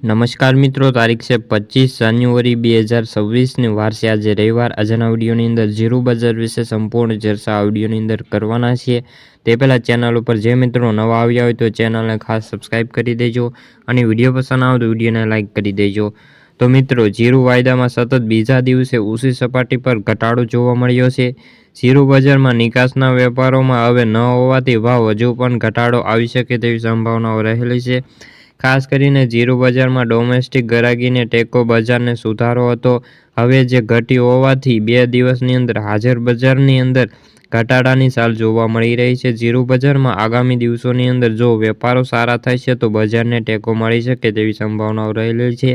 નમસ્કાર મિત્રો, તારીખ છે 25 જાન્યુઆરી 2026 ની વાર છે આજે રવિવાર। આજના વિડીયોની અંદર જીરું બજાર વિશે સંપૂર્ણ ચર્ચા આ વિડીયોની અંદર કરવાના છીએ। તે પહેલાં ચેનલ ઉપર જે મિત્રો નવા આવ્યા હોય તો ચેનલને ખાસ સબસ્ક્રાઈબ કરી દેજો અને વિડીયો પસંદ આવે તો વિડીયોને લાઇક કરી દેજો। તો મિત્રો, જીરું વાયદામાં સતત બીજા દિવસે ઊંચી સપાટી પર ઘટાડો જોવા મળ્યો છે। જીરું બજારમાં નિકાસના વેપારોમાં હવે ન હોવાથી ભાવ હજુ પણ ઘટાડો આવી શકે તેવી સંભાવનાઓ રહેલી છે। ખાસ કરીને જીરું બજારમાં ડોમેસ્ટિક ગરાગીને ટેકો બજારને સુધારો હતો, હવે જે ઘટ્યું હોવાથી 2 દિવસની અંદર હાજર બજારની અંદર ઘટાડાની ચાલ જોવા મળી રહી છે। જીરું બજારમાં આગામી દિવસોની અંદર જો વેપારો સારા થશે તો બજારને ટેકો મળી શકે તેવી સંભાવનાઓ રહેલી છે,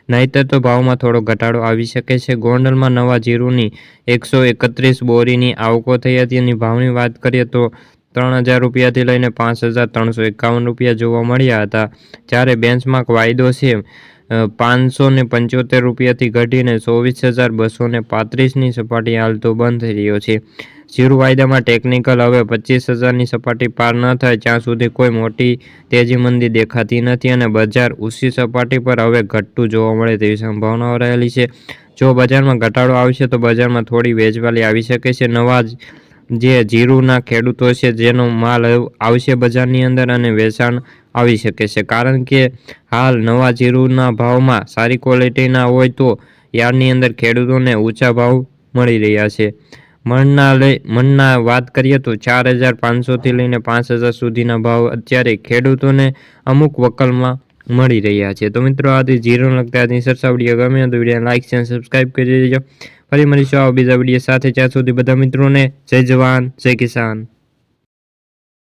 નહીંતર તો ભાવમાં થોડો ઘટાડો આવી શકે છે। ગોંડલમાં નવા જીરુની 131 બોરીની આવકો થઈ હતી અને ભાવની વાત કરીએ તો 3000 રૂપિયાથી લઈને 5351 રૂપિયા જોવા મળ્યા હતા, જ્યારે બેન્ચમાર્ક વાયદો છે 575 રૂપિયાથી ઘટીને 24235ની સપાટી હાલ તો બંધ થઈ રહ્યો છે। જીરું વાયદામાં ટેકનિકલ હવે 25000ની સપાટી પાર ન થાય ત્યાં સુધી કોઈ મોટી તેજી મંદી દેખાતી નથી અને બજાર ઊંચી સપાટી પર હવે ઘટતું જોવા મળે તેવી સંભાવનાઓ રહેલી છે। જો બજારમાં ઘટાડો આવશે તો બજારમાં થોડી વેચવાલી આવી શકે છે। નવા જે જીરુના ખેડૂતો છે જેનો માલ આવશે બજારની અંદર અને વેચાણ આવી શકે છે, કારણ કે હાલ નવા જીરુના ભાવમાં સારી ક્વોલિટીના હોય તો યાર્ડની અંદર ખેડૂતોને ઊંચા ભાવ મળી રહ્યા છે। મણના વાત કરીએ તો 4500થી લઈને 5000 સુધીના ભાવ અત્યારે ખેડૂતોને અમુક વકલમાં મળી રહ્યા છે। તો મિત્રો, આથી જીરું લગતા આજની ચર્ચા વિડીયો ગમે તો વિડીયો લાઇક અને સબસ્ક્રાઈબ કરી દેજો। ફરી મળીશું આવા બીજા વિડીયો સાથે, ત્યાં સુધી બધા મિત્રોને જય જવાન જય કિસાન।